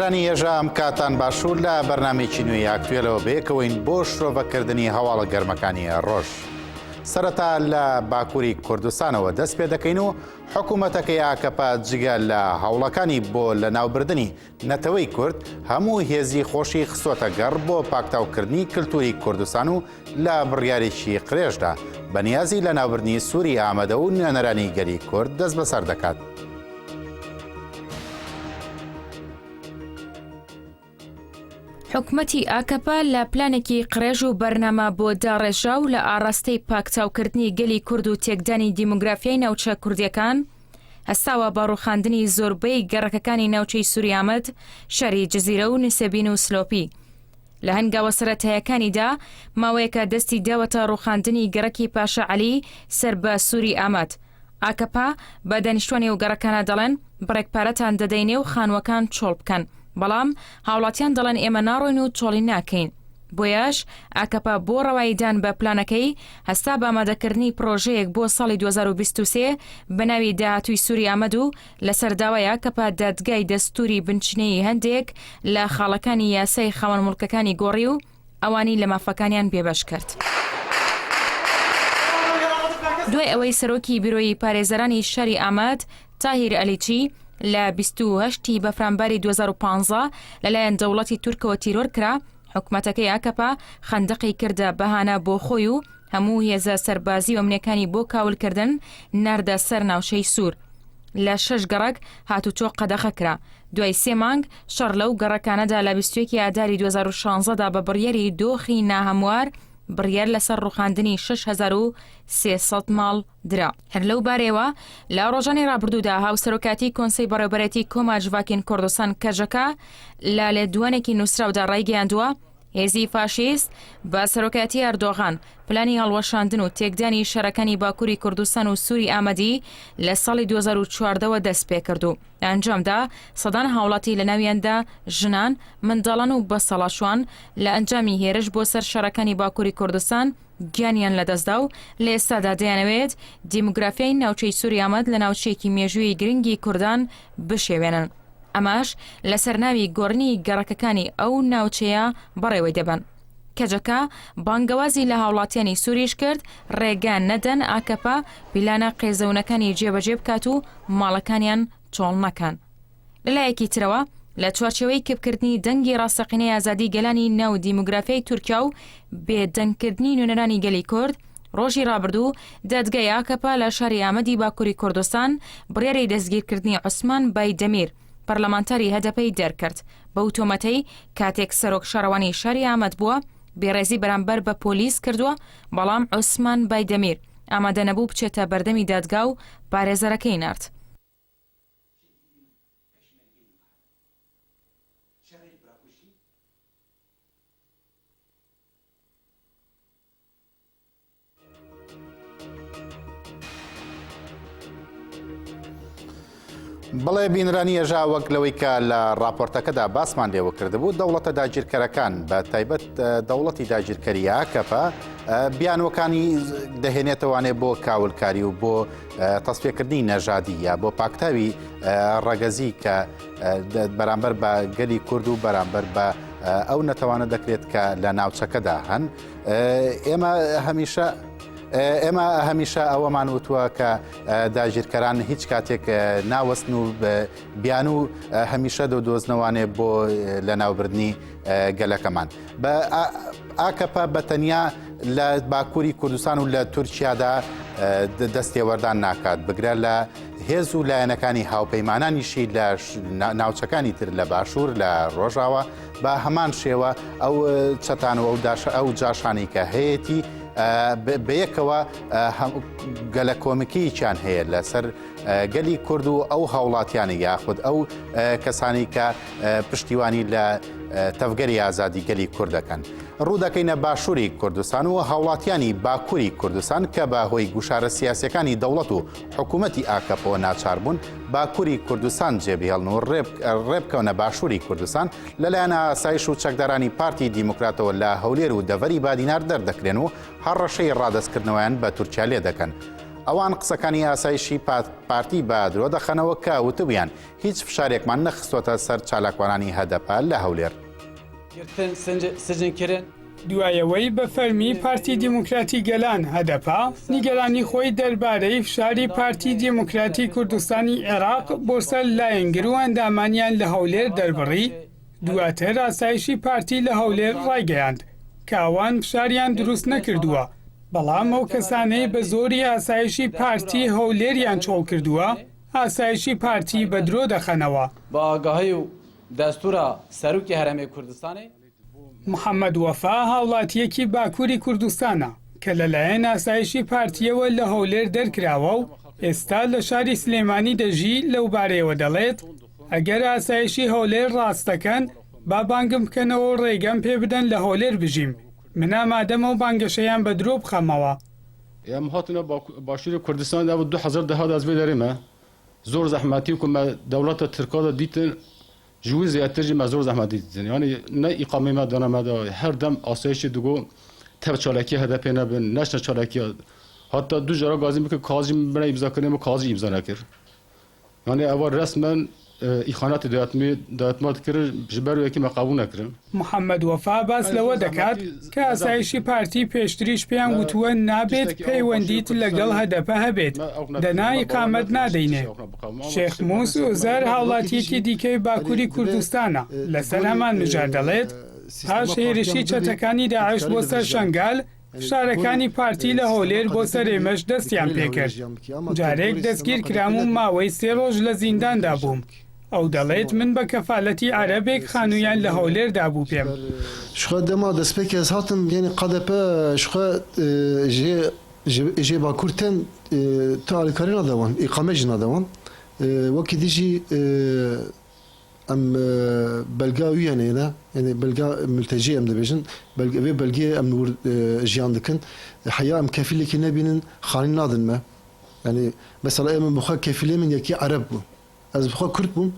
بینرانی هێژە ئەم کاتان باشوور لە بەرنامەیەکی نوێی ئاکتوێلەوە بەیەکەوەین بۆ شرۆڤەکردنی هەواڵە گەرمەکانی ڕۆژ. سەرەتا لە باکووری کوردستانەوە دەست پێ دەکەین و حکوومەتەکەی ئاکەپا جگە لە هەوڵەکانی بۆ لە ناوبردننی نەتەوەی کورد هەموو هێزی خۆشی خستۆتە گەڕ بۆ پاکتاوکردنی کللتوری کوردستان و لە بڕیارێکی قرێژدا بەنیازی لە ناوبردنی سووری ئامادە و نوێنەرانی گەلی کورد دەست بەسەر دەکات. حکومەتی ئاکەپا لە پلانێکی قڕێژ و بەرنامە بۆ داڕێژا و لە ئاڕاستەی پاکچاوکردنی گەلی کورد و تێکدانی دیموگرافیای ناوچە کوردیەکان هەستاوە بە ڕووخاندنی زۆربەی گەڕەکەکانی ناوچەی سووری ئامەد، شاری جزیرە و نسێبین و سلۆپی. لە هەنگاوە سەرەتایەکانیدا ماوەیەکە دەستی داوەتە ڕووخاندنی گەڕەکی پاشا عەلی سەر بە سووری ئامەد. ئاکەپا بە دانیشتوانی و گەڕەکانە دەڵێن بڕێکپارەتان دەدەینێ و خانوەکان چۆڵ بکەن، بەڵام هاوڵاتیان دەڵێن ئێمە ناڕۆین و چۆڵی ناکەین. بۆیەش ئاکەپا بۆ ڕەواییدان بە پلانەکەی هەستا بە ئامادەکردنی پرۆژەیەک بۆ ساڵی 2023 بە ناوی داهاتووی سووری ئامەد و لەسەر داوای ئاکەپا دادگای دەستوری بنچینەی هەندێک لە خاڵەکانی یاسای خاوەن موڵکەکانی گۆڕی و ئەوانی لە مافەکانیان بێبەش کرد. دوای ئەوەی سەرۆکی بیرۆی پارێزەرانی شاری ئامەد تاهیر ئەلیچی لە 28 بەفرانباری 2015 لەلایەن دەوڵەتی تورکەوە تیرۆر کرا، حکوومەتەکەی ئاکەپا خەندەقی کردە بەهانە بۆ خۆی و هەموو هێزە سەربازی و ئەمنیەکانی بۆ کاولکردن ناردە سەر ناوشەی سوور. لە 6 گەڕک هاتوچۆ قەدەخە کرا. دوای 3 مانگ شەڕ لەو گەڕەکانەدا لە 21 ئاداری 2016دا بە بڕیاری دۆخی ناهەموار بڕیار لەسەر ڕووخاندنی 6300 ماڵ درا. هەر لەو بارەوە لە ڕۆژانی ڕابردوودا هاوسەرۆکاتی کۆنسەی بەڕێوەبەرێتی کۆما جوواکین کوردستان کەژەکە لە لێدوانێکی نووسراودا ڕایگەیاندووە هێزی فاشیست بە سەرۆکاتی ئەردۆغان پلانی هەڵوەشاندن و تێکدانی شەڕەکانی باکووری کوردستان و سووری ئامەدی لە ساڵی 2014ەوە دەست پێ کردو. ئەنجامدا سەدان هاوڵاتی لە ناویاندا ژنان، منداڵان و بەسەڵاشوان لە ئەنجامی هێرش بۆ سەر شەڕەکانی باکووری کوردستان گیانیان لەدەستدا و لە ئێستادا دەیانەوێت دیموگرافیای ناوچەی سووری ئامەد لە ناوچەیەکی مێژووی گرنگی کوردان بشێوێنن. ئەماش لەسەر ناوی گۆڕنی گەڕەکەکانی ئەو ناوچەیە بەڕێوەی دەبن. کەجەکە بانگەوازی لە هاوڵاتیانی سووریش کرد ڕێگان نەدەن ئاکەپا پیلانە قێزەونەکانی جێبەجێ بکات و ماڵەکانیان چۆڵ نەکەن. لەلایەکی ترەوە لە چوارچێوەی کەپکردنی دەنگی ڕاستەقینەی ئازادی گەلانی ناو دیموگرافیای تورکیا و بێدەنگکردنی نوێنەرانی گەلی کورد ڕۆژی ڕابردوو دادگای ئاکەپا لە شاری ئامەدی باکووری کوردستان بڕیاری دەستگیرکردنی عوسمان بایدەمیر پەرلەمانتاری هەدەپەی دەرکرد بە تۆمەتەی کاتێک سەرۆک شارەوانی شاری ئامەد بووە بێڕێزی بەرامبەر بە پۆلیس کردووە، بەڵام عوسمان بایدەمیر ئامادە نەبوو بچێتە بەردەمی دادگا و پارێزەرەکەی نارد. بەڵێ بینرانی هێژا وەک لەوەی کە لە راپۆرتەکەدا باسمان لێوە کردبوو دەوڵەتە داگیرکەرەکان بە تایبەت دەوڵەتی داگیرکەری ئاکەپا بیانوەکانی دەهێنێتەوانێ بۆ کاولکاری و بۆ تەسپێکردنی نەژادی یا بۆ پاکتاوی ڕەگەزی کە بەرامبەر بە گەلی کورد و بەرامبەر بە ئەو نەتەوانە دەکرێت کە لە ناوچەکەدا هەن. ئێمە هەمیشە ئەوەمان وتووە کە داگیرکەران هیچ کاتێک ناوەستن و بیان و هەمیشە دۆزنەوانێ بۆ لە ناوبردنی گەلەکەمان. بە ئاکەپا بەتەنیا لە باکووری کوردستان و لە تورکیادا دەستێوەردان ناکات، بگرە لە هێز و لایەنەکانی هاوپەیمانانیشی لە ناوچەکانی تر لە باشوور لە ڕۆژاوە بە هەمان شێوە ئەو چەتان و ئەو جاشانی کە هەیەی بەیەکەوە گەلە کۆمکییان هەیە لەسەر گەلی کورد و ئەو هاوڵاتیانی یاخود ئەو کەسانی کە پشتیوانی لە تەفگەری ئازادی گەلی کوردەکەن. ڕوودەکەینە باشووری کوردستان و هاوڵاتیانی باکووری کوردستان کە بە هۆی گوشارە سیاسیەکانی دەوڵەت و حکوومەتی ئاکەپەوە ناچار بوون باکووری کوردستان جێبهێڵن و ڕێبکەونە باشووری کوردستان لەلایەن ئاسایش و چەکدارانی پارتی دیموکراتەوە لە هەولێر و دەڤەری بادینار دەردەکرێن و هەڕەشەی ڕادەستکردنەوەیان بە تورکیا لێ دەکەن. ئەوان قسەکانی ئاسایشی پارتی بە درۆ دەخەنەوە کە وتبیان هیچ فشارێکمان نەخستۆتە سەر چالاکوانانی هەدەپە لە هەولێر. دوایەوەی بە فەرمی پارتی دیموکراتی گەلان هەدەپا نیگەرانی خۆی دەربارەی فشاری پارتی دیموکراتی کوردستانی عێراق بۆ سەر لایەنگر و ئەندامانیان لە هەولێر دەربڕی، دواتر ئاسایشی پارتی لە هەولێر ڕایگەیاند کە ئەوان فشاریان دروست نەکردووە، بەڵام ئەو کەسانەی بە زۆری ئاسایشی پارتی هەولێریان چۆڵ کردووە ئاسایشی پارتی بە درۆ دەخەنەوە. بە ئاگاهی و دەستورە سەرۆکی هەرێمی کوردستانی محەممەد وەفا هاوڵاتیەکی باکووری کوردستانە کە لەلایەن ئاسایشی پارتیەوە لە هەولێر دەرکراوە و ئێستا لە شاری سلێمانی دەژی لەو بارەیەوە دەڵێت ئەگەر ئاسایشی هەولێر ڕاستەکەن با بانگم بکەنەوە و ڕێگەم پێ بدەن لە هەولێر بژیم، من ئامادەمە و بانگەشەیان بە درۆ بخەمەوە. ئێمە هاتنە باشووری کوردستان دا 2010 ez vê derê zor zehmetî ku me dewleta Tirkiye de dîtin ji wî zêdetir jî me zor zehmetî dîtin. Yani ne îqamê me dana me da her dem asayişê digo tev çalakî HDP nebin, neşne çalakî. Hatta du jara gazî bike kazî bine imzakirin kazî imza nekir. Yani ewa resmen ئیخاناتی دەوەتمات کرد ji ber wekî me qebûl nekirin. محەممەد وەفا باس لەوە دەکات کە ئاسایشی پارتی پێشتریش پێیان گوتووە نابێت پەیوەندیت لەگەڵ هەدەپە هەبێت، دەنا ئیقامەت نادەینێ. شێخ موس ئوزەر هاوڵاتیەکی دیکەی باکووری کوردستانە لەسەر هەمان مژار دەڵێت پاش هێرشی چەتەکانی داعش بۆ سەر شەنگال فشارەکانی پارتی لە هەولێر بۆ سەرێمەش دەستیان پێکرد. جارێک دەستگیر کرام و ماوەی 3 ڕۆژ لە زینداندا بووم. ئەو دەڵێت من بە کەفالەتی عەرەبێک خانوویان لە هەولێردا بوو پێم. شخوا دەما دەستپێکی ئەس هاتم یعنی قەدەپە شخوا ژێ باکوور تێن تا ئالیکاری نادەوان ئیقامە ژی نادەوان وەکی دیژی ئەم بەلگا ویانەیە یعنی بەلگا ملتەجی ئەم دەبێژن وێ بەلگێ ئەم ژیان دکن حیا ئەم کەفیلێکی نەبینن خانی نادن me yani mesela ئێمە بخوا کەفیلێ من یەکی عەرەب بوو ez bixwe Kurd bûm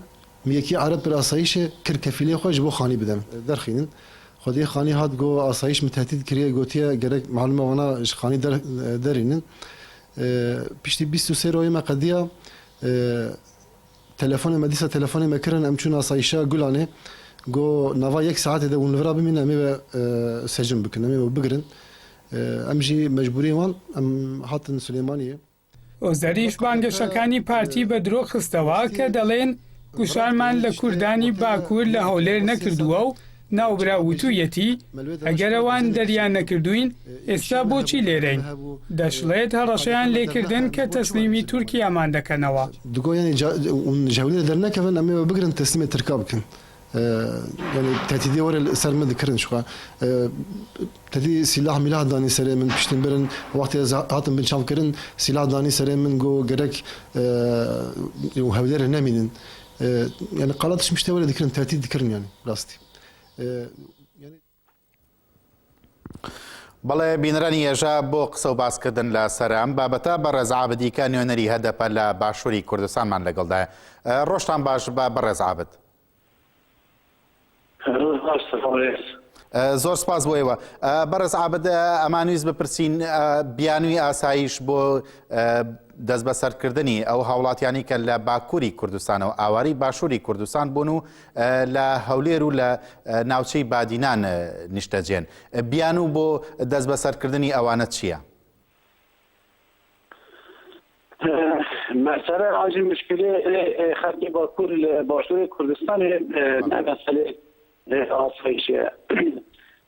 yekî Ereb bir asayişê kir kefîlê xwe ji bo xanî bidem derxînin xwedê xanî hat got asayiş min tehdît kiriye gotiye gerek malûme wana ji xanî derînin piştî 23 royê me qediya telefonê me dîsa telefonê me kirin em çûn asayişa Gulanê got nava yek saetê de hûn li vir bimînin em ê ve secim bikin em ê we bigirin em jî mecbûrî wan em hatin Silêmaniyê. ئۆزەریش بانگەشەکانی پارتی بە درۆ خستەوە کە دەڵێن گوشارمان لە کوردانی باکوور لە هەولێر نەکردووە و ناوبرا وتوویەتی ئەگەر ئەوان دەریان نەکردوین ئێستا بۆچی لێرەین، دەشڵێت هەڕەشەیان لێکردن کە تەسلیمی تورکیامان دەکەنەوە. دگۆیان ژەولێ دەرنەکەون ئەمێ بگرن تەسلیمی ترکا بکەن. yani tehdidi were ser min dikirin xwe tedî silah milah danî serê min piştîn birin wextê hatin bin çavkirin silah danî serê min got gerek hewlêrê nemînin yani qala tişt mişte were dikirin tehdît dikirin yani rastî. بەڵێ بینرانی ێژە بۆ قسە و باسکردن لە سەرم بابەتە بەڕێز عابدیکە نوێنەری هەدەپە لە باشووری کوردستانمان لەگەڵدایە. ڕۆژتان باش بە بەڕێز عابد. زۆر سپاس بۆیەوە. بەڕێز عابد ئەمانویست بپرسین بیانووی ئاسایش بۆ دەست بەسەرکردنی ئەو هاوڵاتیانی کە لە باکووری کوردستانەوە ئاواری باشووری کوردستان بوون و لە هەولێر و لە ناوچەی بادینان نیشتەجێن. بیانوو بۆ دەست بەسەرکردنی ئەوانە چییە؟ مسئله آجی مشکلی خلقی باکوور باشووری کوردستان نه مسئله آسایشه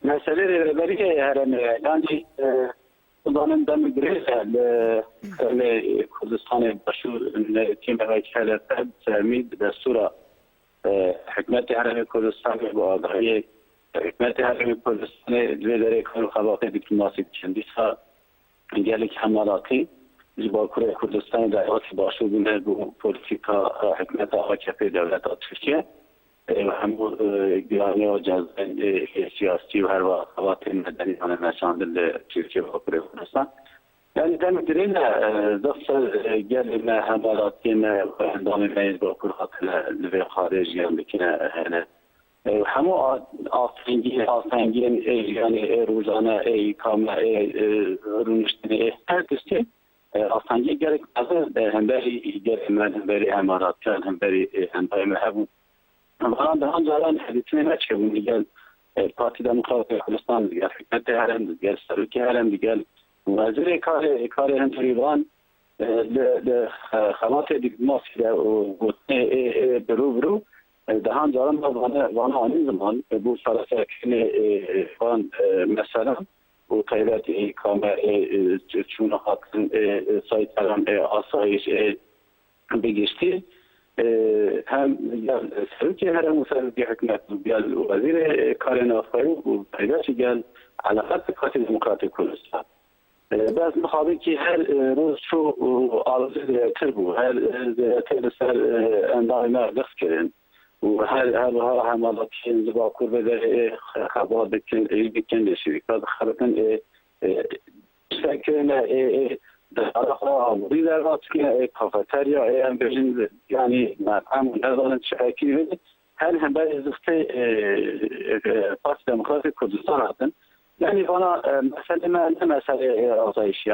مسئله رهبری هرمه یعنی دانم دم گریزه لکردستان باشور تیم وکیل ترمید دستور حکمت هرم کردستان با آگاهی حکمت هرم کردستان دویداره کار خواهد دیپلماسی چندی سا گلی کمالاتی باکوور کردستان دعوت باشور بونه با پولیتیکا حکمت AKP دولت ترکیه و همو گرانی و جزای سیاسی و هر وقت مدنی آن نشاندن ترکیه و باکوور کردستان yani demek ki dostlar gelme hamalatı me endamı meyiz bakur hatla ve harici dikine yani hamu afengin yani rozana kamla runiştini her testi afangi من هم بری امارات کن هم بری اندای محبون هم ده هم جالان حدیثی نچه بون دیگل پارتی دموکراتی کردستان دیگل حکمت هرم دیگل سروکی هرم دیگل وزیر کار هم تریبان لخوات دیپلماسی و برو ده هم جالان وانا آنی زمان بو سرسکین وان مثلا و طیبت کامر چون خاطر سایترم آسایش بگشتی هم سروکی هرم و سروکی حکمت بیال وزیر کار نافعی و طیبت بیال علاقات پارتی دموکراتی کردستان بس مخابی که هر روز شو آرزوی دیگر بود هر دیگر سر اندای ما دست کردن و هر حملاتی زبا کرده در خبر بکن شرکات خبرتن شکل در آموزی در وقت که کافتریا هم بجن یعنی مطعم ندارن شرکی بده هر هم باید زفته پارتی دموکراتی کردستان هستن یعنی وانا مسئله من مسئله آسایش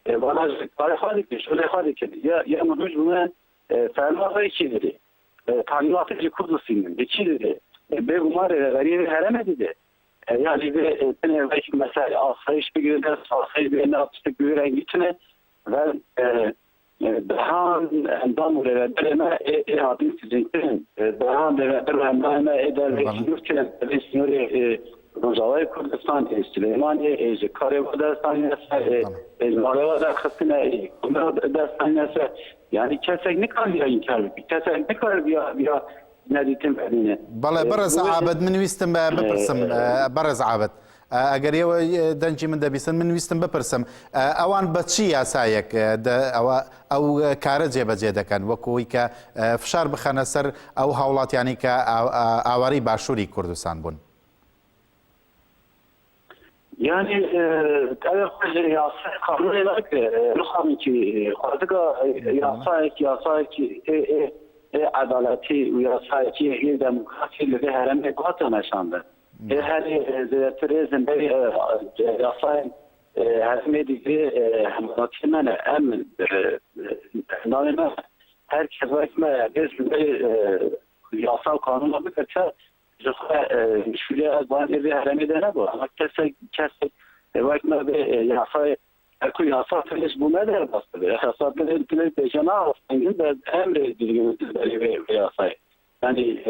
وانا کار خواهی که شده خواهی که یا مدوش بومن فرماهای چی دیده تانیوات جی کردستان به چی دیده به بومار غریب حرم دیده یعنی به تنه وقتی مسئله آسایش بگیرده آسایش به ناطش بگیره میتونه و دهان اندام رهبر ما حادث زنکن دهان رهبر اندام ما در وکیلوف کنن سنور روزاوای کردستان سلیمان کار دستانی نسر ماله و در خستنه کمر دستانی نسر یعنی کسی نکار بیا این کار بی کسی نکار بیا ندیتم بدینه بله برز عابد من ویستم بپرسم برز عابد اگر یو دنجی من دبیسن من ویستم بپرسم اوان بچی یاسایک او کار جێبەجێ دەکەن وەکوی کە فشار بخەنە سەر ئەو هاوڵاتیانی کە ئاواری باشووری کوردستان بوون يعني اگر خود یاسای قانون نکه نخواهی که خواهدگاه یاسای که عدالتی و یاسای که دموکراسی لده هرم اقاطع نشانده هر زیادتر زنبری یاسای هرم دیگه همراتی من امن نام من هر کسایی که من زنبری یاسای قانون رو بکرد مشکلی از باید به هرمی ده نبود اما کسی وقت ما به یاسای اکو یاسا فلش بومه در بسته به یاسا فلش به جماع هستنگین به امر دیگه به یاسای یعنی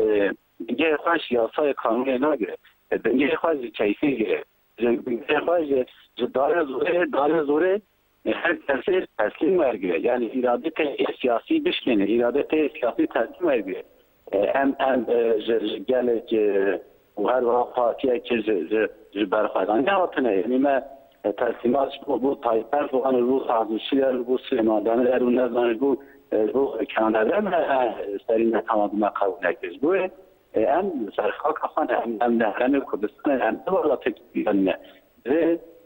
دیگه خواهش یاسای قانونی نگیره دیگه خواهش کیفی گیره دیگه خواهش داره زوره هر کسی تسلیم ورگیره یعنی ارادت سیاسی بشکنه ارادت سیاسی تسلیم ورگیره ام گله که و هر وقت پارتیه که برخوادن نهاتنه یعنی ما تسلیمات بود تایپر بودن رو سازشی در رو سلیماندانه در رو نزدانه بود رو کانادا ما سرین تمام ما قبول نکرد بود ام سرخاک خانه ام نهرم کردستان ام دولا تکیانه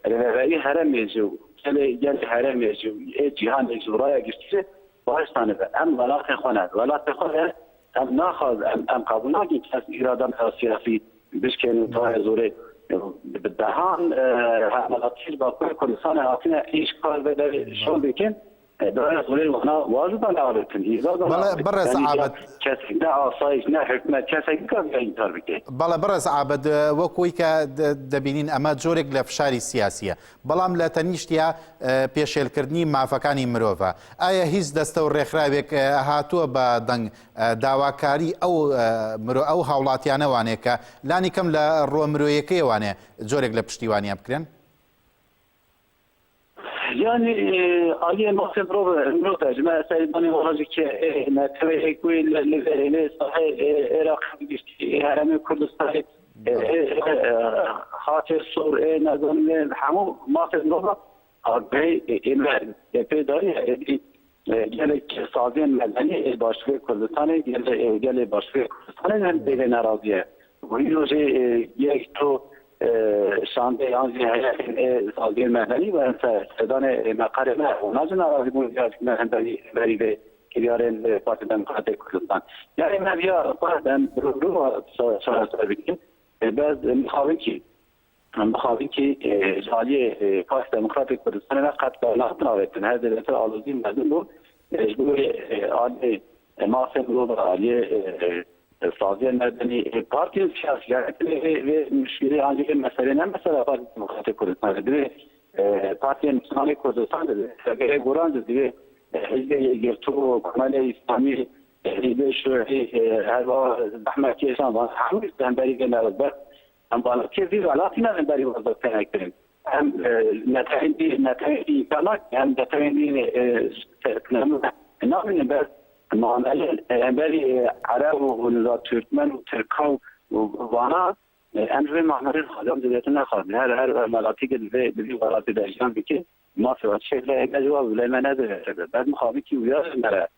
روی هرم یجو گل هرم یجو جهان یجو رای گشته باستانه ام ولات خانه ام ناخذ ام قبول نگیم که از ایرادم سیاسی بشکنیم تا زوره دهان حملاتی با کردستان هاتین ایش کار بده شون بکن داره زوره وحنا واجب نوارتن بله برز عابد کسی نه آسایش نه حکمت کسی که این کار بکن بله برز عابد وەکوی کە دەبینین ئەمە جۆرێک لە فشاری سیاسیە بەڵام لە تەنیشتیا پێشێلکردنی مافەکانی مرۆڤە ئایا هیچ دەستە و ڕێکخراوێک هاتووە بە دەنگ داواکاری ئەو هاوڵاتیانەوانێ کە لانی کەم لە ڕۆ مرۆیەکەیوانێ جۆرێک لە پشتیوانیان بکرێن يعني آلية مقصد روبا جماعة سيداني وراجي كي نتوي هيكوي اللي صحيح عراق بيشتي هرمي كردستان خاطر صور نظام حمو مقصد روبا أربعي إمر يبي داري جالك صادين مدني باشوي كردستان جال باشوي كردستان هم بين نراضية وينوجي يكتو شانده یانزی هیئت سازی مدنی و سردان مقر ما و نازن آرازی بود که هم بری به کلیارن پارتی دموکراتی کردستان یعنی من بیا باید رو شهر بکنیم بعد میخواهیم که مخابی که جالی پاس دموکراتی کردستان را قد دولت ناویتن هذا الاتر آلوزی مدن رو جبوی آلی ماسم رو و آلی سازی مدنی پارتی سیاسی و مشکلی آنجا مسئله نه مسئله پارتی دموکراتی کردستان دیگه پارتی نشنالی کردستان دیگه اگر گران دیگه حزب گرتو کمال اسلامی حزب شیوعی هر زحمت کشان و همه دنبالی گنرالبر هم بالا که زیر علاقی نداریم برای وضعیت کنیم هم نتایجی کلان هم نتایجی نامین بر معامله برای عرب و نزاد ترکمن و ترکا و وانا امروز معامله خالم دیگه نخواهد هر ملاتی که دیگه ولاتی داشتن بکی ما فقط شکل نجوا ولی من نداره بعد مخابی که ویاش مرا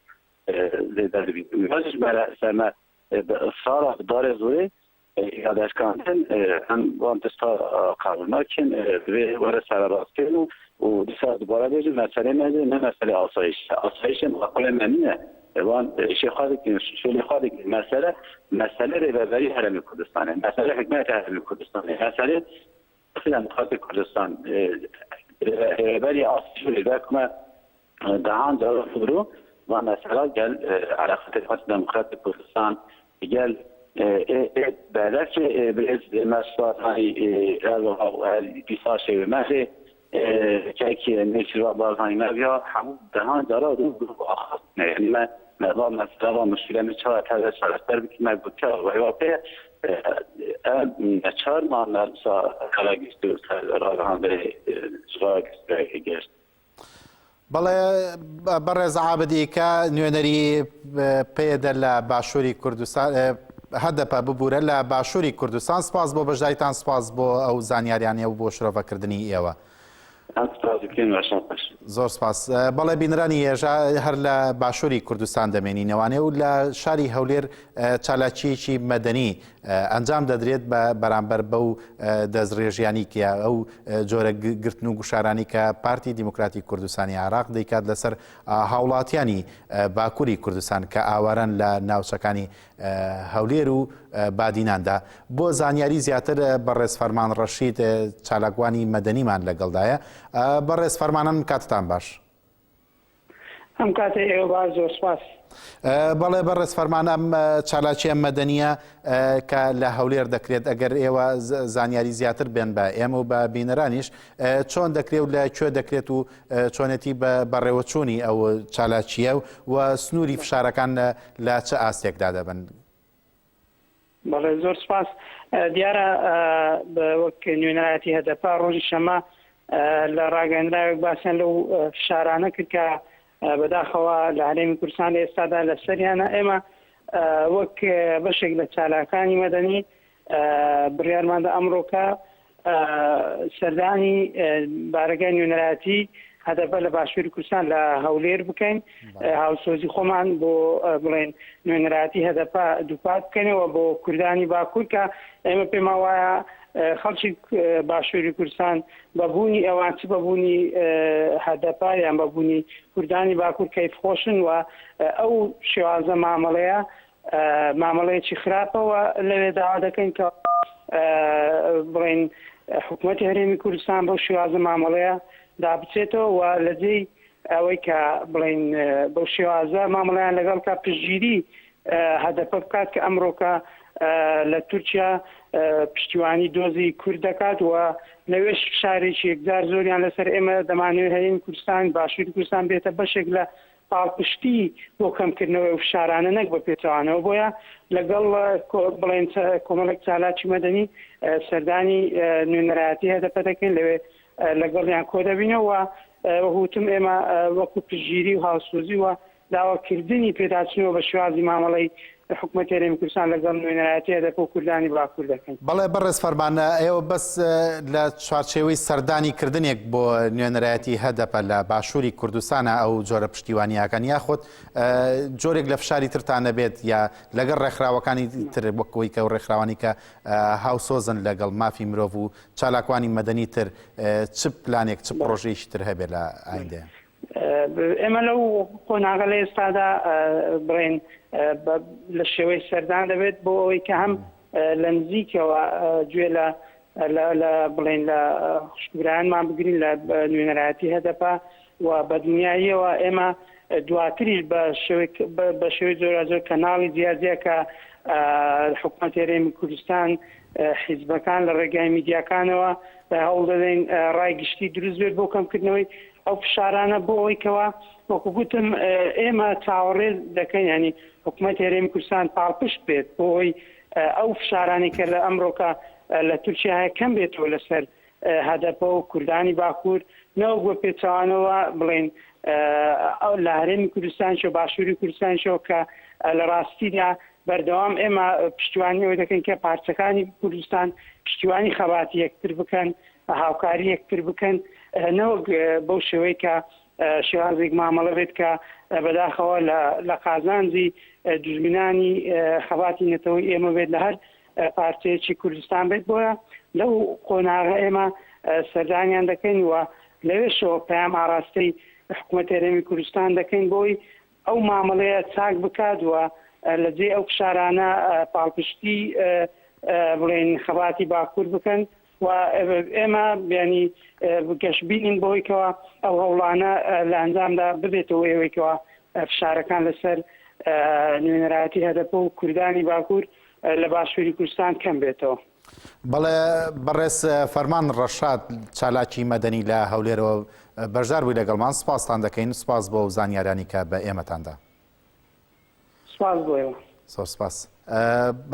زیاده بید ویاش مرا سما صار دار زوی یادش کردن هم وانتستا قبول نکن و ور سر راست کن و دیسا دوباره بیشتر مسئله نه مسئله آسایش مقابل منیه وان شیخ خواهد که مسئله رهبری حرم کردستانه مسئله حکمت حرم کردستانه مسئله دموکراتی کردستان رهبری آسایش رهبری دهان داره فرو و مسئله گل علاقه دموکراتی کردستان گل بعد که برز مسئله هایی دیساشه و مهره که نیچه و بازهایی مبیا همون دهان داره و دو آخر یعنی من مسئله و مشکل میچه تازه سالستر بکنم مگود که و واقع چهار ماه نرسا کلاگیست و راه هم به جواگیست گشت بەڵێ بەڕێز عابدیکە نوێنەری پێدە لە باشووری کوردستان هەدەپە ببوورە لە باشووری کوردستان سپاس بۆ بەژایتان سپاس بۆ ئەو زانیاریانە و بۆ شرۆڤەکردنی ئێوە زۆر سپاس بەڵێ بینرانی ێژە هەر لە باشووری کوردستان دەمێنینەوانێ و لە شاری هەولێر چالاکیەکی مەدەنی ئەنجام دەدرێت بە بەرامبەر بەو دەستڕێژیانی کە ئەو جۆرە گرتن و گوشارانی کە پارتی دیموکراتی کوردستانی عراق دەیکات لەسەر هاوڵاتیانی باکووری کوردستان کە ئاوارەن لە ناوچەکانی هەولێر و بادیناندا بۆ زانیاری زیاتر بەڕێز فەرمان ڕەشید چالاکوانی مەدەنیمان لەگەڵدایە بەڕێز فەرمانم کاتتان باش ئەم کاتە ئێوە باش زۆر سپاس بەڵێ بەڕێز فەرمان ئەم چالاکیە مەدەنیە کە لە هەولێر دەکرێت ئەگەر ئێوە زانیاری زیاتر بێن بە ئێمە و بە بینەرانیش چۆن دەکرێت و لە کوێ دەکرێت و چۆنێتی بەڕێوەچوونی ئەو چالاکیە و سنووری فشارەکان لە چه ئاستێکدا دەبن بەڵێ زۆر سپاس دیارە وەک نوێنەرایەتی هەدەپا ڕۆژی شەمە لە ڕاگەندراوێک باسییان لەو فشارانە کرد کە بەداخەوە لە هەرێمی کوردستان لە ئێستادا لە سەریانە ئێمە وەک بەشێک لە چالاکانی مەدەنی بڕیارماندا ئەمڕۆکە سەردانی بارگای نوێنەرایەتی هەدەبە لە باشووری کوردستان لە هەولێر بکەین هاوسۆزی خۆمان بۆ بڵێن نوێنەرایەتی هەدەپا دووپات بکەینەوە بۆ کوردانی باکوور کە ئێمە پێما وایە خەڵکی باشووری کوردستان بەبوونی ئەوان چ بەبوونی هەدەپا یان بەبوونی کوردانی باکوور کەیفخۆشن و ئەو شێوازە مامەڵەیەکی خراپەوە لەوێ داوا دەکەین کە بڵێن حکوومەتی هەرێمی کوردستان بەو شێوازە مامەڵەیە دابچێتەوە و لەجێی ئەوەی کە بڵێن بەو شێوازە مامەڵەیان لەگەڵ کا پشتگیری هەدەپە بکات کە ئەمڕۆکە لە تورکیا پشتیوانی دۆزی کورد دەکات و لەوێش شارێکی یەکجار زۆریان لەسەر ئێمە دەمانوێت هەرێمی کوردستان باشووری کوردستان بێتە بەشێک لە پاڵپشتی بۆ کەمکردنەوەی فشارانە نەک بە پێچەوانەوە بۆیە لەگەڵ بڵێن کۆمەڵێک چالاکی مەدەنی سەردانی نوێنەرایەتی هەدەپە دەکەین لەوێ لەگەڵیان کۆ دەبینەوە وەهوتم ئێمە وەکو پشتگیری و هاوسۆزی و داواکردنی پێداچنەوە بە شێوازی مامەڵەی حکوومەتی هەرێمی کوردستان لەگەڵ نوێنەرایەتی هەدەپە و کوردانی باکوور دەکەین. بەڵێ بەڕێز فەرمانە ئێوە بەس لە چوارچێوەی سەردانی کردنێک بۆ نوێنەرایەتی هەدەپە لە باشووری کوردستانە ئەو جۆرە پشتیوانیەکان یاخۆت جۆرێک لە فشاری ترتانە بێت یا لەگەڵ ڕێکخراوەکانی تر وەکەوەی کە و ڕێکخراوانی کە هاوسۆزن لەگەڵ مافی مرۆڤ و چالاکوانی مەدەنی تر چ پلانێک چ پرۆژەیەکی تر هەبێت لە ئایندە؟ ئێمە لەو قۆناغە لە ئێستادا بڕێن لە شێوەی سەردان دەبێت بۆ ئەوەی کە هەم لە نزیکەوە گوێ لە بڵێن لە خوشکبرایانمان بگرین لە نوێنەرایەتی هەدەپا و بە دنیاییەوە ئێمە دواتریش بە شێوەی زۆر زۆر کەناڵی جیاجیا کە حکوومەت هەرێمی کوردستان حیزبەکان لە ڕێگای میدیاکانەوە هەوڵ دەدەین ڕای گشتی دروست بێت بۆ کەمکردنەوەی ئەو فشارانە بۆ ئەوەی کەوە وەکو گوتم ئێمە چاوەڕێ دەکەین ینی حکوومەت هەرێمی کوردستان پاڵپشت بێت بۆ ئەوەی ئەو فشارانی کە لە ئەمڕۆکە لە تورکیا هەیە کەم بێتەوە لەسەر هەدەپە و کوردانی باکوور نەوەک بۆ پێچەوانەوە بڵێن لە هەرێمی کوردستان شۆ باشووری کوردستان شۆ کە لە ڕاستیدا بەردەوام ئێمە پشتیوانی ئەوە دەکەین کە پارچەکانی کوردستان پشتیوانی خەباتی یەکتر بکەن هاوکاری یەکتر بکەن نەوەک بەو شێوەیە کە شێوازێک مامەڵە بێت کە بەداخەوە لە قازانجی دوژمنانی خەباتی نەتەوەی ئێمە بێت لە هەر پارچەیەکی کوردستان بێت بۆیە لەو قۆناغە ئێمە سەردانیان دەکەین و لەوێشەوە پەیام ئاراستەی حکوومەت هەرێمی کوردستان دەکەین بۆی ئەو مامەڵەیە چاک بکات و لە جێ ئەو فشارانە پاڵپشتی بڵێن خەباتی باکوور بکەن و ئێمە ینی گەشتبینین بۆی کەوە ئەو هەوڵانە لە ئەنجامدا ببێتەوە ئێوەیەوە فشارەکان لەسەر نوێنەرایەتی هەدەپە و کوردانی باکوور لە باشووری کوردستان کەم بێتەوە. بەڵێ بەڕێز فەرمان ڕەشاد چالاکی مەدەنی لە هەولێرەوە بەشدار بووی لەگەڵمان سپاستان دەکەین. سپاس بۆ زانیارانی کە بە ئێمەتاندا. سپاس بۆیەوە. سپاس.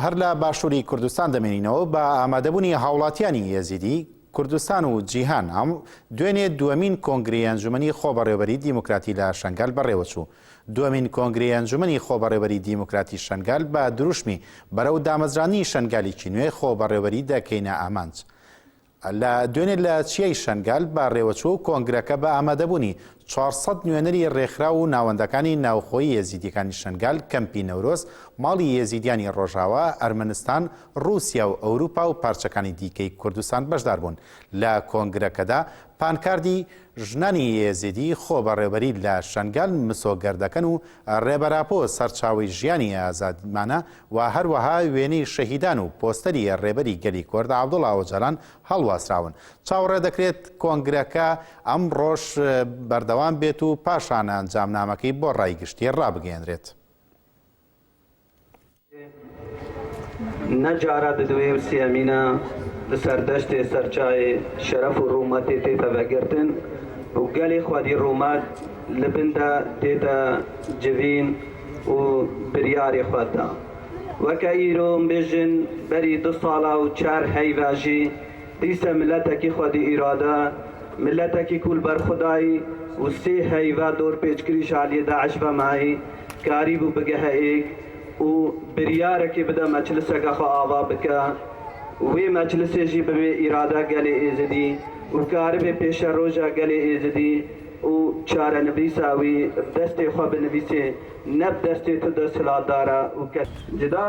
هەر لە باشووری کوردستان دەمێنینەوە بە ئامادەبوونی هاوڵاتیانی یەزیدی کوردستان و جیهان ئەم دوێنێ دووەمین کۆنگری ئەنجومەنی خۆبەڕێوەبەری دیموکراتی لە شەنگال بەڕێوەچوو. دووەمین کۆنگری ئەنجومەنی خۆبەڕێوەبەری دیموکراتی شەنگال بە دروشمی بەرەو دامەزرانی شەنگالیکی نوێ خۆبەڕێوەبەری دەکەینە ئامانج. لە دوێنێ لە چیای شەنگال بە ڕێوەچوو کۆنگرەکە بە ئامادەبوونی 400 نوێنەری ڕێکخرا و ناوەندەکانی ناوخۆی یەزیدیەکانی شەنگال کەمپی نەورۆز ماڵی یەزیدیانی ڕۆژاوە ئەرمەنستان رووسیا و ئەوروپا و پارچەکانی دیکەی کوردستان بەشدار بوون. لە کۆنگرەکەدا پانکاردی ژنانی یەزیدی خۆبەڕێوەبەری لە شەنگال مسۆگەردەکەن و ڕێبەراپۆ سەرچاوی ژیانی ئازادمانە و هەروەها وێنەی شەهیدان و پۆستەری ڕێبەری گەلی کورد عەبدوڵڵا ئۆجەلان هەڵواسراون. چاوەڕێ دەکرێت کۆنگرەکە ئەم ڕۆژ بەردەوام بێت و پاشان ئەنجامنامەکەی بۆ ڕایگشتی ڕابگەێنرێت. نەجارە دەدوێ و سێمینە لەسەر دەشتێ سەرچای شەرەف و ڕوومەتێ تێتە بەگرتن و گەلی خوادی ڕوومەت لە بندا تێتە جڤین و بریاری خوادا وەکە ئیرۆ بێژن بەری 2 ساڵە و 4 هەیڤاژی دیسە ملەتێکی خوادی ئیرادە ملەتێکی کول بەرخودایی و 3 هەیڤە دۆر پێچکریش عالیە داعش بەمایی کاری بوو بگەهەیەک و بریارێکی بدە مەجلسەکە خۆ ئاوا بکە وی مەجلسێژی ببێ ئیرادا گەلێ ئێزدی و کاری بێ پێشە ڕۆژە گەلێ ئێزدی و چارە نویساوی دەستێ خۆ بنویسێ نەب دەستێ تو دەسەڵاتدارە و کەس جدا.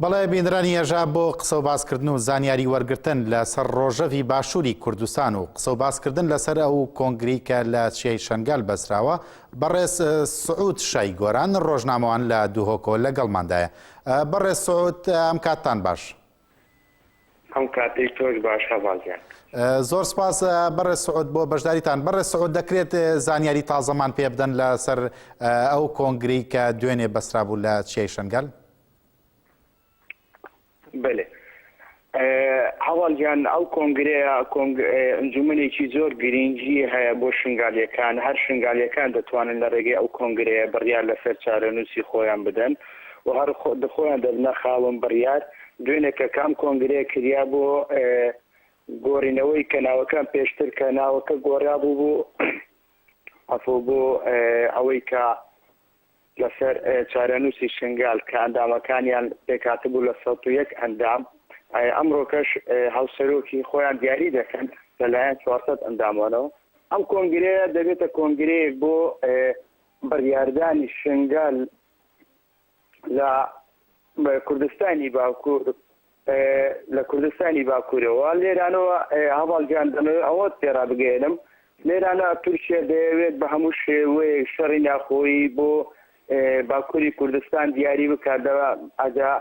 بەڵێ بینرانی هێژا بۆ قسە و باسکردن و زانیاری وەرگرتن لەسەر ڕۆژەوی باشووری کوردستان و قسە و باسکردن لەسەر ئەو کۆنگری کە لە چیای شەنگال بەسراوە بەڕێز سعود شای گۆران ڕۆژنامەوان لە دووهۆکۆ لەگەڵماندایە. بەڕێز سعود ئەم کاتتان باش. ئەم کاتێک تۆش باش هەواڵیان. زۆر سپاس بەڕێز سعود بۆ بەشداریتان. بەڕێز سعود دەکرێت زانیاری تازەمان پێ بدەن لەسەر ئەو کۆنگری کە دوێنێ بەسرابوو لە چیای شەنگال؟ بله هەواڵیان ئەو کۆنگرەیە ئەنجومەنێکی زۆر گرنگی هەیە بۆ شنگالیەکان. هەر شنگالیەکان دەتوانن لە ڕێگەی ئەو کۆنگرەیە بڕیار لەسەر چارەنووسی خۆیان بدەن و هەر خۆیان دەبنە خاوەن بڕیار دوێنێ کە کام کۆنگرەیە کریا بۆ گۆڕینەوەی کە ناوەکان پێشتر کە ناوەکە گۆڕابوو بوو ئەفۆ بۆ ئەوەی کە لەسەر چارەنووسی شنگال کە ئەندامەکانیان پێکاتبوو لە 101 ئەندام ئەمڕۆکەش هاوسەرۆکی خۆیان دیاری دەکەن لەلایەن 400 ئەندامانەوە. ئەم کۆنگرەیە دەبێتە کۆنگرەیەک بۆ بڕیاردانی شنگال لە کوردستانی باکوور لە کوردستانی باکوورەوە. لێرانەوە هەواڵگیان دەمەوێت ئەوە پێڕا بگەێنم لێرانە تورکیا دەیەوێت بە هەموو شێوەیەک شەڕی ناخۆیی بۆ باکووری کوردستان دیاری بکاتەوە ئەجا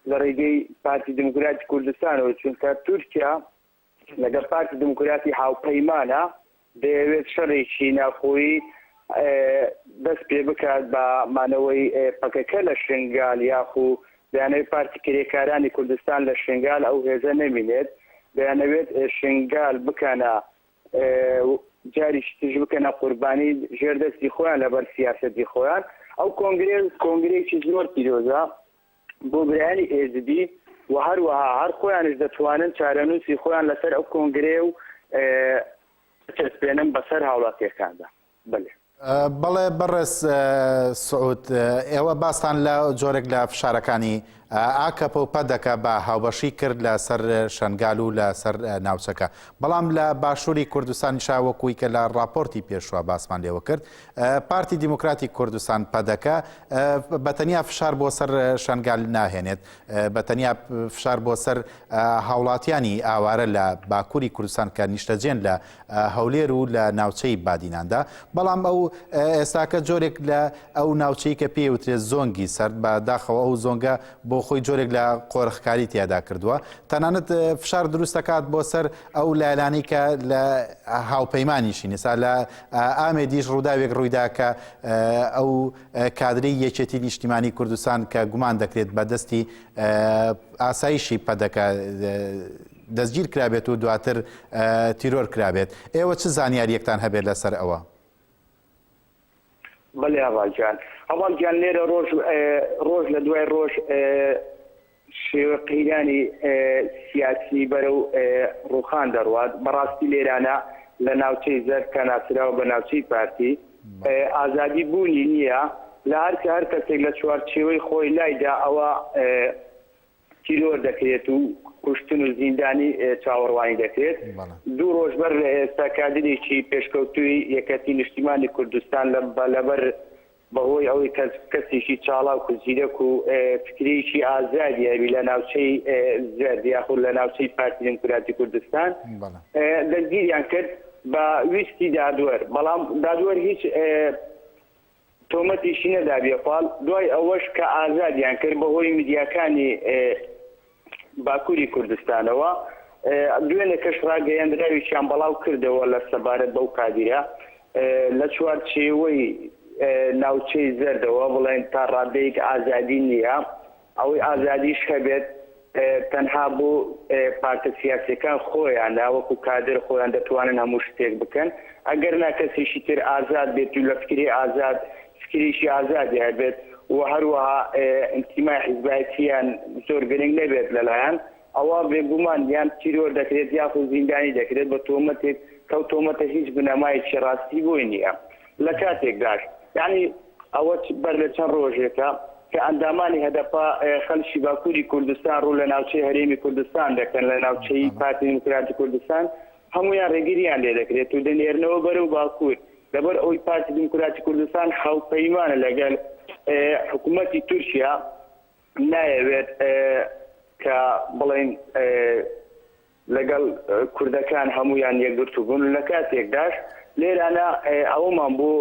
لە ڕێگەی پارتی دموکراتی کوردستانەوە چونکە تورکیا لەگەڵ پارتی دموکراتی هاوپەیمانە دەیەوێت شەڕێکی ناخۆیی دەست پێ بکات بە مانەوەی پەکەکە لە شنگال یاخو دەیانەوێت پارتی کرێکارانی کوردستان لە شنگال ئەو هێزە نەمینێت دەیانەوێت شنگال بکەنە جاریشی تژ بکەنە قوربانی ژێردەستی خۆیان لەبەر سیاسەتی خۆیان ئەو کۆنگرێکی زۆر پیرۆزە بۆ برایانی ئێزدی و هەروەها هەر خۆیانش دەتوانن چارەنووسی خۆیان لەسەر ئەو کۆنگرێ و چەسپێنن بەسەر هاوڵاتیەکاندا. بەڵێ بەڕێز سعود ئێوە باستان لە جۆرێک لە فشارەکانی ئاکەپە و پەدەکە بە هاوبەشی کرد لە سەر شنگال و لە سەر ناوچەکە بەڵام لە باشووری کوردستانی شاوەکوی کە لە راپۆرتی پێشوە باسمان لێوە کرد پارتی دیموکراتی کوردستان پەدەکە بەتەنیا فشار بۆ سەر شنگال ناهێنێت بەتەنیا فشار بۆ سەر هاوڵاتیانی ئاوارە لە باکووری کوردستان کە نیشتەجێن لە هەولێر و لە ناوچەی بادیناندا بەڵام ئەو ئێستاکە جۆرێک لە ئەو ناوچەی کە پێوترێت زۆنگی سرد بە داخەوە ئەو زۆنگە بۆ خۆی جۆرێک لە قۆرخکاری تیادا کردووە تەنانەت فشار دروست دەکات بۆ سەر ئەو لایلانی کە لە هاوپەیمانیشی نسا لە ئامێدیش ڕووداوێک ڕوویدا کە ئەو کادری یەکێتی نیشتیمانی کوردستان کە گومان دەکرێت بە دەستی ئاسایشی پەدەکە دەستگیر کرابێت و دواتر تیرۆر کرابێت ئێوە چه زانیاریەکتان هەبێت لەسەر ئەوە؟ بەڵێ هەواڵگیان لێرە ڕۆژ لە دوای ڕۆژ شێوە قەیرانی سیاسی بەرەو ڕووخان دەڕوات بەڕاستی لێرانە لە ناوچەی زەر کە ناسراوە بە ناوچەی پارتی ئازادی بوونی نییە لە هەر کەسێک لە چوارچێوەی خۆی لایدا ئەوە تیرۆر دەکرێت و کوشتن و زیندانی چاوەڕوانی دەکرێت دوو ڕۆژ بەر ئێستا کادرێکی پێشکەوتووی یەکەتی نیشتیمانی کوردستان لەبەر بەهۆی ئەوەی کەسێکی چاڵا و کوزیرەک و فکرێکی ئازادی هەبی لە ناوچەی زەرد یاخود لە ناوچەی پارتی دموکراتی کوردستان دەستگیریان کرد بە ویستی دادوەر بەڵام دادوەر هیچ تۆمەتیشی نەدابێ پاڵ دوای ئەوەش کە ئازادیان کرد بەهۆی میدیاکانی باکووری کوردستانەوە دوێنێ کەش ڕاگەیاندراویشیان بەڵاو کردەوە لە سەبارەت بەو کادیرە لە چوارچێوەی ناوچەی زەردەوە بڵێن تا ڕادەیەک ئازادی نییە ئەوەی ئازادیش هەبێت تەنها بۆ پارتە سیاسیەکان خۆیان وەکو کادر خۆیان دەتوانن هەموو شتێک بکەن ئەگەر ناکەسێکی تر ئازاد بێت و لە فکری ئازاد فکریشی ئازادی هەبێت و هەروەها ئینتیمای حیزبایەتیان زۆر گرنگ نەبێت لەلایەن ئەوە بێگومان یان تیرۆر دەکرێت یاخود زیندانی دەکرێت بە تۆمەتێک کە تۆمەتە هیچ بنەمایەکی ڕاستی بۆی نییە لە کاتێکداش یعنی ئەوە بەر لە چەند ڕۆژێکە کە ئەندامانی هەدەپا خەڵکی باکووری کوردستان ڕوو لە ناوچەی هەرێمی کوردستان دەکەن لە ناوچەی پارتی دموکراتی کوردستان هەمویان ڕێگیریان لێ دەکرێت و دەنێرنەوە بەرەو باکوور لەبەر ئەوەی پارتی دموکراتی کوردستان هاوپەیمانە لەگەڵ حکوومەتی تورکیا نایەوێت کە بڵێن لەگەڵ کوردەکان هەمویان یەکگرتو بوون لە کاتێکداش لێرانە ئەوەمان بۆ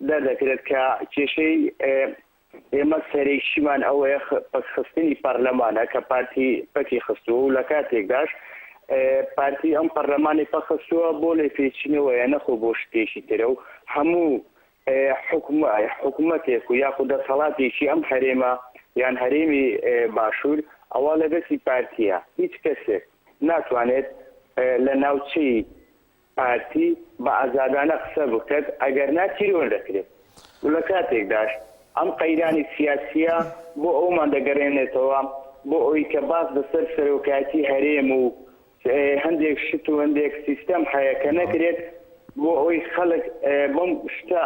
دەردەکرێت کە کێشەی ئێمە سەرێکیمان ئەوەیە پەکخستنی پەرلەمانە کە پارتی پەکی خستووە و لە کاتێکداش پارتی ئەم پەرلەمانی پەخستووە بۆ لێ پێچینەوەیە نەخۆ بۆ شتێکی ترە و هەموو حکوومەتێک و یاخود دەسەڵاتێکی ئەم هەرێمە یان هەرێمی باشوور ئەوە لە دەستی پارتیە هیچ کەسێک ناتوانێت لە ناوچەی پارتی بە ئازادانە قسە بکات ئەگەر ناتیرۆر دەکرێت و لە کاتێکداش ئەم قەیرانی سیاسیە بۆ ئەومان دەگەڕێنێتەوە بۆ ئەوەی کە باس بەسەر سەرۆکاتی هەرێم و هەندێک شت و هەندێک سیستەم هەیە کە نەکرێت بۆ ئەوەی خەڵک بەم شتە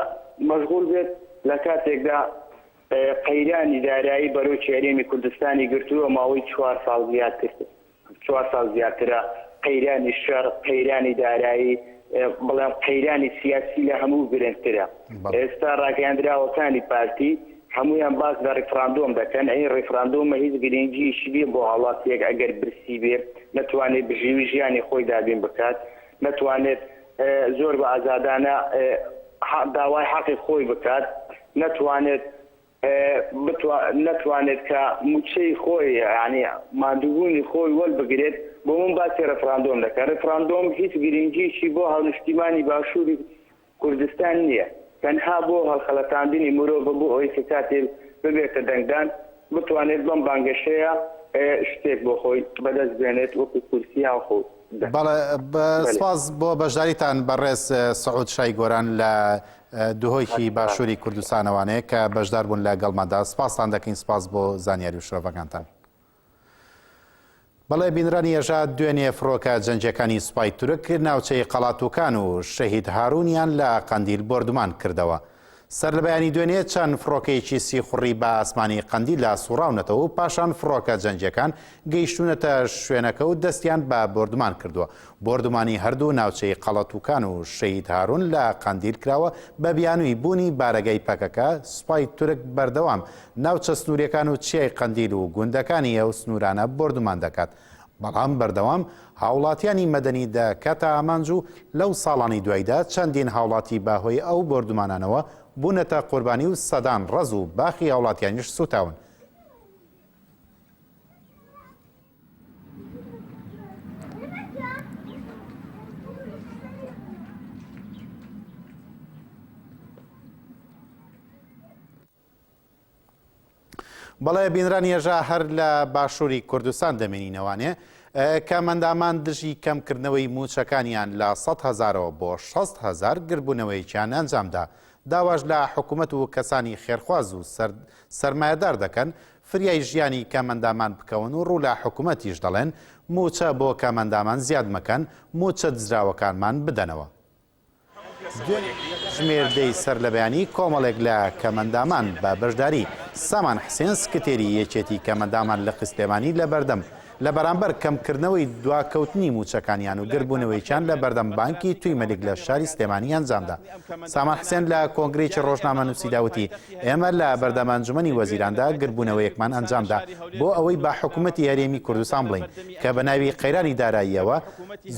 مەشغوڵ بێت لە کاتێکدا قەیرانی دارایی بەرەو هەرێمی کوردستانی گرتووە ماوەی 4 ساڵ زیاترە قەیرانی شەڕ قەیرانی دارایی بەڵام قەیرانی سیاسی لە هەموو گرنگترە ئێستا ڕاگەیاندراوەکانی پارتی هەمویان باس بە ڕێفراندۆم دەکەن ئەی ڕێفراندۆمە هیچ گرنگیشی بێ بۆ هەڵاتێک ئەگەر برسی بێ نەتوانێت بژێوی ژیانی خۆی دابین بکات نەتوانێت زۆر بە ئازادانە داوای حەقی خۆی بکات نەتوانێت نتوانێت کە موچەی خۆی ینی مادوبوونی خۆی وەربگرێت بۆ من باسی ڕفراندۆم دەکات ڕفراندۆم هیچ گرنگیشی بۆ هەڵنیشتیمانی باشووری کوردستان نییە تەنها بۆ هەڵخەڵەتاندنی مرۆڤ بۆ ئەوەی کە کاتێ ببێتە دەنگدان بتوانێت بەم بانگەشەیە شتێک بۆ خۆی بەدەست بێنێت وەکو کورسیان خۆ. سپاس بۆ بەشداریتان بەڕێز سعود شای گۆران لە دوهۆیکی باشووری کوردستانەوانەیە کە بەشدار بوون لە گەڵمەدا. سپاسان دەکەین، سپاس بۆ زانیاری و شرۆڤەکانتان. بەڵێ بینرانی ێژا دوێنێ فڕۆکە جەنجەکانی سوپای تورک ناوچەی قەڵاتوکان و شەهید هارونیان لە قەندیل بردومان کردەوە. سەر لە بەیانی دوێنێ چەند فڕۆکەیەکی سیخوڕی بە ئاسمانی قەندیل لە سوڕاونەتەوە و پاشان فڕۆکە جەنجەکان گەیشتونەتە شوێنەکە و دەستیان بە بردومان کردووە. بردومانی هەردوو ناوچەی قەڵاتوکان و شەهید هارون لە قەندیل کراوە بە بیانووی بوونی بارەگەی پەکەکە. سوپای تورک بەردەوام ناوچە سنووریەکان و چیای قەندیل و گوندەکانی ئەو سنوورانە بردومان دەکات. بەڵام بەردەوام هاوڵاتیانی مەدەنی دەکاتە ئامانج و لەو ساڵانی دوایدا چەندین هاوڵاتی باهۆی ئەو بردومانانەوە بوونەتە قوربانی و سەدان ڕەز و باخی هاوڵاتیانیش سوتاون. بەڵێ بینرانی ێژا هەر لە باشووری کوردستان دەمێنینەوانێ کە مەندامان دژی کەمکردنەوەی موچەکانیان لە 100,000ەوە بۆ 60,000 گربوونەوەیکیان ئەنجامدا. داواش لە حکوومەت و کەسانی خێرخواز و سەرمایەدار دەکەن فریای ژیانی کەمەندامان بکەون و ڕوو لە حکوومەتیش دەڵێن موچە بۆ کەمەندامان زیاد مەکەن، موچە دزراوەکانمان بدەنەوە. ژمێردەی سەر لە بەیانی کۆمەڵێک لە کەمەندامان بە بەشداری سامان حسێن سکرتێری یەکێتی کەمەندامان لە خستێمانی لە بەردەم لە بەرامبەر کەمکردنەوەی دواکەوتنی موچەکانیان و گربوونەوەیکیان لە بەردەم بانکی توی مەلک لە شاری سلێمانی ئەنجامدا. سامان حسێن لە کۆنگرێکی ڕۆژنامە نووسیداوتی ئێمە لە بەردەم ئەنجومەنی وەزیراندا گربوونەوەیەکمان ئەنجامدا بۆ ئەوەی با حکوومەتی هەرێمی کوردستان بڵین کە بە ناوی قەیرانی داراییەوە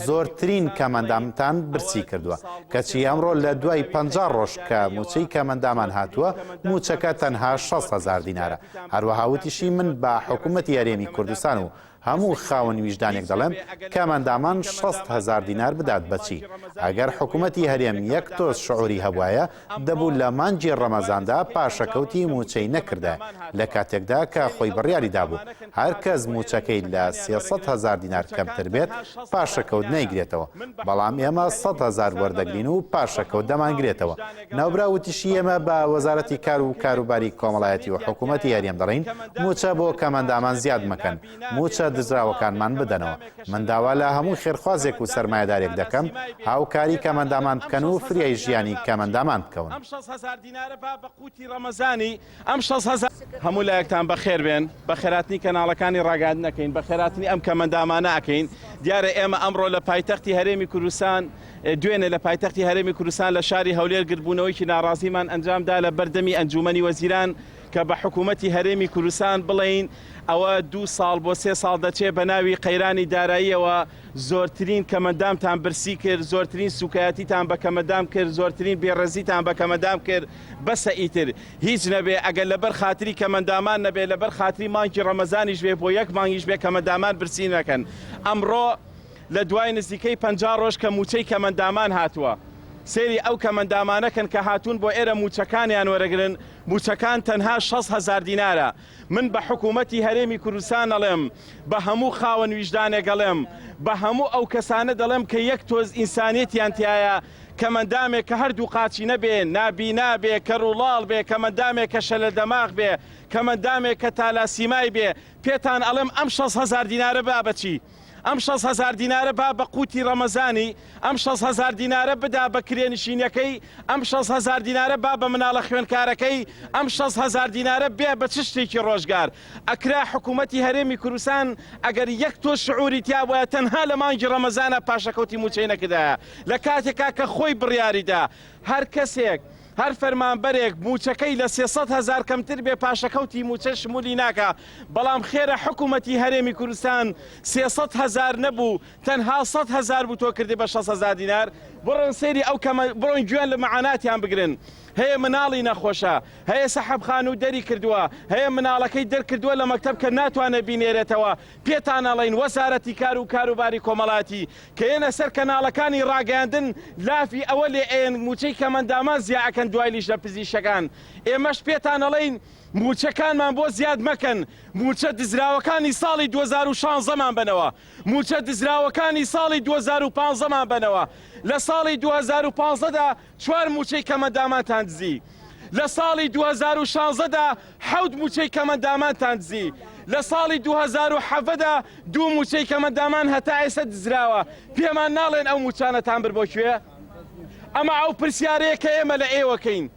زۆرترین کەمەندامتان برسی کردووە کەچی ئەمڕۆ لە دوای 50 ڕۆژ کە موچەی کەمەندامان هاتووە موچەکە تەنها 60,000 دینارە. هەروەها وتیشی من بە حکوومەتی هەرێمی کوردستان و هەموو خاوەن ویژدانێک دەڵێم کەمەندامان 60,000 دینار بدات بەچی. ئەگەر حکوومەتی هەرێم یەک تۆز شعوری هەبوایە دەبوو لە مانجی ڕەمەزاندا پاشەکەوتی موچەی نەکردە لە کاتێکدا کە خۆی بڕیاری دابوو هەر کەس موچەکەی لە 300,000 دینار کەمتر بێت پاشەکەوت نەیگرێتەوە. بەڵام ئێمە 100,000 وەردەگرین و پاشەکەوت دەمانگرێتەوە. ناوبرا وتیشی ئێمە بە وەزارەتی کار و کاروباری کۆمەڵایەتی و حکوومەتی هەرێم دەڵین موچە بۆ کەمەندامان زیاد مەکەن، موچە دزراوەکانمان بدەنەوە. من داوا لە هەموو خێرخوازێک و سەرمایەدارێک دەکەم هاوکاری کەمەندامان بکەن و فریای ژیانی کەمەندامان بکەون. هەموو لایەکتان بەخێر بێن، بە خێراتنی کەناڵەکانی ڕاگەاندنەکەین، بە خێراتنی ئەم کەمەندامانە ئەکەین. دیارە ئێمە ئەمڕۆ لە پایتەختی هەرێمی کوردستان دوێنێ لە پایتەختی هەرێمی کوردستان لە شاری هەولێر گربوونەوەیکی ناڕازیمان ئەنجامدا لە بەردەمی ئەنجومەنی وەزیران کە بە حکوومەتی هەرێمی کوردستان بڵین ئەوە 2 ساڵ بۆ 3 ساڵ دەچێت بە ناوی قەیرانی داراییەوە زۆرترین کەمەندامتان برسی کرد، زۆرترین سوکایەتیتان بە کەمەندام کرد، زۆرترین بێڕێزیتان بە کەمەندام کرد. بەسە ئیتر هیچ نەبێ ئەگەر لەبەر خاتری کەمەندامان نەبێ لەبەر خاتری مانگی ڕەمەزانیش بێ بۆ 1 مانگیش بێ کەمەندامان برسی نەکەن. ئەمڕۆ لە دوای نزیکەی 50 ڕۆژ کە موچەی کەمەندامان هاتووە سێری ئەو کەمەندامانەکەن کە هاتوون بۆ ئێرە موچەکانیان وەرەگرن موچەکان تەنها 60,000 دینارە. من بە حکوومەتی هەرێمی کوردستان دەڵێم بە هەموو خاوەن ویژدانێک دەڵێم بە هەموو ئەو کەسانە دەڵێم کە یەک تۆز ئینسانیەتیان تایە کەمەندامێک کە هەردوو قاچی نەبێ نابینا بێ کە ڕووڵاڵ بێ کەمەندامێک کە شەلە دەماغ بێ کەمەندامێک کە تالاسیمای بێ پێتان ئەڵێم ئەم 60,000 دینارە با بەچی. ئەم 60,000 دینارە با بە قوتی ڕەمەزانی، ئەم 60,000 دینارە بدا بە کرێنشینەکەی، ئەم 60,000 دینارە با بە مناڵە خوێنکارەکەی، ئەم 60,000 دینارە بێ بە چ شتێکی ڕۆژگار. ئەکرا حکوومەتی هەرێمی کوردستان ئەگەر یەک تۆ شعوری تیا بۆیە تەنها لە مانگی ڕەمەزانە پاشەکەوتی موچەی نەکردایە لە کاتێکا کە خۆی بڕیاریدا هەر کەسێک هەر فەرمانبەرێک موچەکەی لە 300,000 کەمتر بێ پاشەکەوتی موچە شمولی ناکە. بەڵام خێرە حکوومەتی هەرێمی کوردستان 300,000 نەبوو تەنها 100,000 بوو تۆ کردی بە 60,000 دینار. بڕۆن سەیری ئەو بڕۆن گوێن لە مەعاناتیان بگرن. هەیە مناڵی نەخۆشە هەیە سەحەبخان و دەری کردووە هەیە مناڵەکەی دەرکردووە لە مەکتەب کە ناتوانێت بینێرێتەوە پێتان ئەڵێن وەزارەتی کار و کاروباری کۆمەڵاتی کە ئێنە سەر کەناڵەکانی ڕاگەاندن لافی ئەوە لێ ئێن موچەی کەمەندامان زیاکەن دوای لیژە پزیشەکان ئێمەش پێتان ئەڵێن موچەکانمان بۆ زیاد مەکەن موچە دزراوەکانی ساڵی 2016مان بنەوە موچە دزراوەکانی ساڵی 2015مان بنەوە لە ساڵی 2015دا 4 موچەی کەمەندامانتان دزی لە ساڵی 2016دا 7 موچەی کەمەندامانتان دزی لە ساڵی 2017دا 2 موچەی کەمەندامان هەتا ئێستا دزراوە پێمان ناڵێن ئەو موچانەتان بر بۆ کوێ ئەمە ئەو پرسیارەیە کە ئێمە لە ئێوەکەین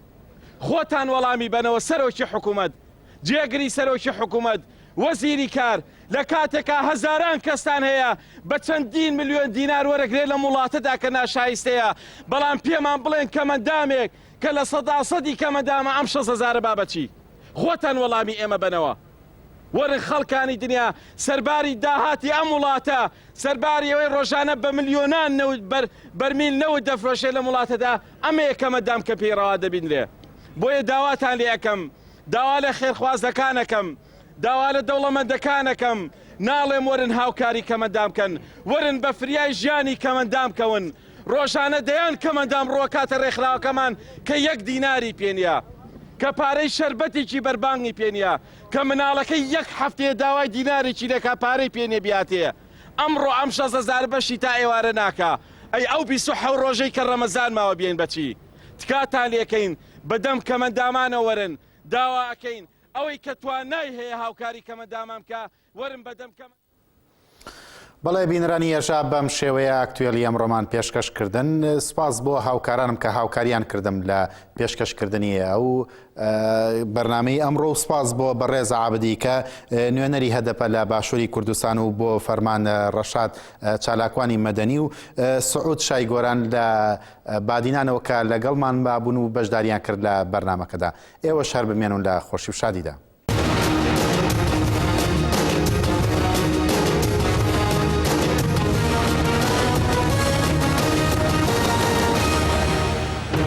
خۆتان وەڵامی بنەوە سەرۆکی حکوومەت جێگری سەرۆکی حکوومەت وەزیری کار لە کاتێکا هەزاران کەستان هەیە بە چەندین ملیۆن دینار وەرەگرێت لە وڵاتەدا کە ناشایستەیە بەڵام پێمان بڵێن کەمەندامێک کە لە سەداسەدی کەمەندامە ئەم 6,000 بابەچی خۆتان وەڵامی ئێمە بنەوە وەرن خەڵکانی دنیا سەرباری داهاتی ئەم وڵاتە سەرباری ئەوەی ڕۆژانە بە ملیۆنان بەرمیل نەوت دەفرۆشێت لە وڵاتەدا ئەمەیە کەمەندام کە پێیڕەوا دەبینرێ بۆیە داواتان لێ ئەەکەم داوا لە خێرخوازەکانەکەم داوا لە دەوڵەمەندەکانەکەم ناڵێم وەرن هاوکاری کەمەندام بکەن وەرن بە فریای ژیانی کەمەندام بکەون ڕۆژانە دەیان کەمەندام ڕۆکاتە ڕێکخراوەکەمان کە 1 دیناری پێنیە کە پارەی شەربەتێکی بەربانگی پێنیە کە مناڵەکەی 1 هەفتەیە داوای دینارێکی لەکە پارەی پێنێ بیاتەیە ئەمڕۆ ئەم 6,000 بەشی تا ئێوارە ناکا ئەی ئەو 27 ڕۆژەی کە ڕەمەزان ماوە بێن بەچی تکاتان لێکەین بەدەم کەمەندامانە وەرن داواکەین ئەوەی کە توانای هەیە هاوکاری کەمەندامان بکە وەرن بەدەم بەڵێ بینرانی ێژا بەم شێوەیە ئەکتوێلی ئەمڕۆمان پێشکەشکردن سپاس بۆ هاوکارانم کە هاوکاریان کردم لە پێشکەشکردنی ئەو بەرنامەی ئەمڕۆ و سپاس بۆ بەڕێز عابدی کە نوێنەری هەدەپە لە باشووری کوردستان و بۆ فەرمان ڕەشاد چالاکوانی مەدەنی و سعود شایگۆران لە بادینانەوە کە لەگەڵمان بابوون و بەشداریان کرد لە بەرنامەکەدا ئێوە شەر بمێنون لە خۆشی و شادیدا.